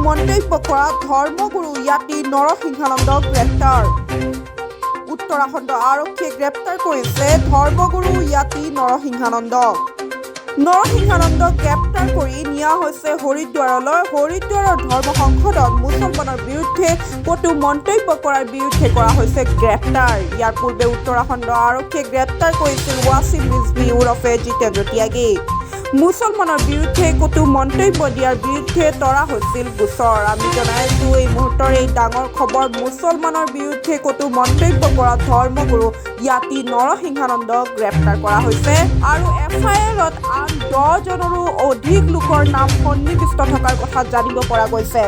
মন্তব্য কৰা ধৰ্মগুৰু য়াতি নৰসিংহানন্দ গ্ৰেপ্তাৰ। উত্তৰাখণ্ড আৰক্ষীয়ে গ্ৰেপ্তাৰ কৰিছে ধৰ্মগুৰু য়াতি নৰসিংহানন্দক। নৰসিংহানন্দক গ্ৰেপ্তাৰ কৰি নিয়া হৈছে হৰিদ্বাৰলৈ। হৰিদ্বাৰৰ ধৰ্ম সংসদত মুছলমানৰ বিৰুদ্ধে কটু মন্তব্য কৰাৰ বিৰুদ্ধে কৰা হৈছে গ্ৰেপ্তাৰ। ইয়াৰ পূৰ্বে উত্তৰাখণ্ড আৰক্ষীয়ে গ্ৰেপ্তাৰ কৰিছিল ৱাছিম ৰিজভি ওৰফে জিতেন্দ্ৰ ত্যাগীক। মুছলমানৰ বিৰুদ্ধে কটু মন্তব্য দিয়াৰ বিৰুদ্ধে তৰা হৈছিল গোচৰ। আমি জনাইছোঁ এই মুহূৰ্তৰ এই ডাঙৰ খবৰ, মুছলমানৰ বিৰুদ্ধে কটু মন্তব্য কৰা ধৰ্মগুৰু য়াতি নৰসিংহানন্দক গ্ৰেপ্তাৰ কৰা হৈছে আৰু FIR-ত আন 10জনৰো অধিক লোকৰ নাম সন্নিৱিষ্ট থকাৰ কথা জানিব পৰা গৈছে।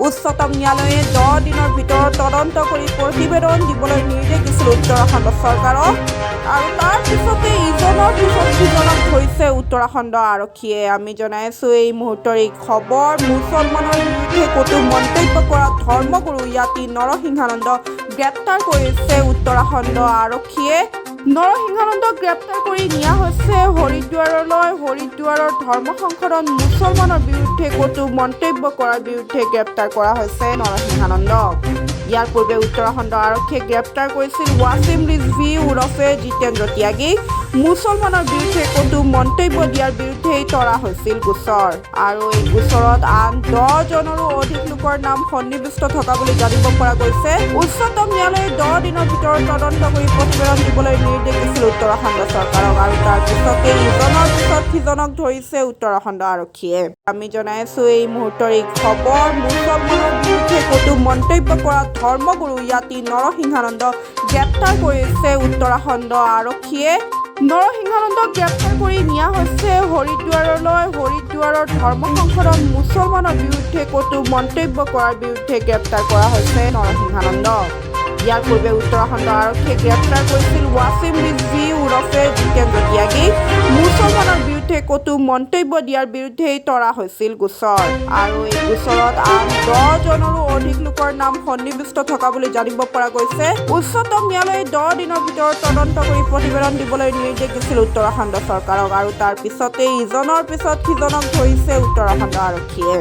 উচ্চতম ন্যায়ালয়ে 10 দিনৰ ভিতৰত তদন্ত কৰি প্ৰতিবেদন দিবলৈ নিৰ্দেশ দিছিল উত্তৰাখণ্ড চৰকাৰক আৰু তাৰ পিছতে ইজনৰ পিছত সিজনক ধৰিছে উত্তৰাখণ্ড আৰক্ষীয়ে। আমি জনাইছোঁ এই মুহূৰ্তৰ এই খবৰ, মুছলমানৰ বিৰুদ্ধে কটু মন্তব্য কৰা ধৰ্মগুৰু য়াতি নৰসিংহানন্দক গ্ৰেপ্তাৰ কৰিছে উত্তৰাখণ্ড আৰক্ষীয়ে। নৰসিংহানন্দক গ্ৰেপ্তাৰ কৰি নিয়া হৈছে হৰিদ্বাৰলৈ। হৰিদ্বাৰৰ ধৰ্ম সংসদত মুছলমানৰ বিৰুদ্ধে কটু মন্তব্য কৰাৰ বিৰুদ্ধে গ্ৰেপ্তাৰ কৰা হৈছে নৰসিংহানন্দক। ইয়াৰ পূৰ্বে উত্তৰাখণ্ড আৰক্ষীয়ে গ্ৰেপ্তাৰ কৰিছিল ৱাছিম ৰিজভি ওৰফে জিতেন্দ্ৰ ত্যাগীক। মুছলমানৰ বিৰুদ্ধে কটু মন্তব্য দিয়াৰ বিৰুদ্ধেই তৰা হৈছিল গোচৰ আৰু এই গোচৰত আন 10জনৰো অধিক লোকৰ নাম সন্নিৱিষ্ট থকা বুলি জানিব পৰা গৈছে। উচ্চতম ন্যায়ালয়ে 10 দিনৰ ভিতৰত তদন্ত কৰি প্ৰতিবেদন দিবলৈ নিৰ্দেশ দিছিল উত্তৰাখণ্ড চৰকাৰক আৰু তাৰ পিছতে ইজনৰ পিছত সিজনক ধৰিছে উত্তৰাখণ্ড আৰক্ষীয়ে। আমি জনাইছোঁ এই মুহূৰ্তৰ এই খবৰ, মুছলমানৰ বিৰুদ্ধে কটু মন্তব্য কৰা ধৰ্মগুৰু য়াতি নৰসিংহানন্দক গ্ৰেপ্তাৰ কৰিছে উত্তৰাখণ্ড আৰক্ষীয়ে। নৰসিংহানন্দক গ্ৰেপ্তাৰ কৰি নিয়া হৈছে হৰিদ্বাৰলৈ। হৰিদ্বাৰৰ ধৰ্ম সংসদত মুছলমানৰ বিৰুদ্ধে কটু মন্তব্য কৰাৰ বিৰুদ্ধে গ্ৰেপ্তাৰ কৰা হৈছে নৰসিংহানন্দক। ইয়াৰ পূৰ্বে উত্তৰাখণ্ড আৰক্ষীয়ে গ্ৰেপ্তাৰ কৰিছিল ৱাছিম ৰিজভি ওৰফে জিতেন্দ্ৰ ত্যাগীক। মুছলমানৰ বিৰুদ্ধে কটু মন্তব্য দিয়াৰ বিৰুদ্ধেই তৰা হৈছিল গোচৰ আৰু এই গোচৰত আন 10জনৰো অধিক লোকৰ নাম সন্নিৱিষ্ট থকা বুলি জানিব পৰা গৈছে। উচ্চতম ন্যায়ালয়ে 10 দিনৰ ভিতৰত তদন্ত কৰি প্ৰতিবেদন দিবলৈ নিৰ্দেশ দিছিল উত্তৰাখণ্ড চৰকাৰক আৰু তাৰ পিছতে ইজনৰ পিছত সিজনক ধৰিছে উত্তৰাখণ্ড আৰক্ষীয়ে।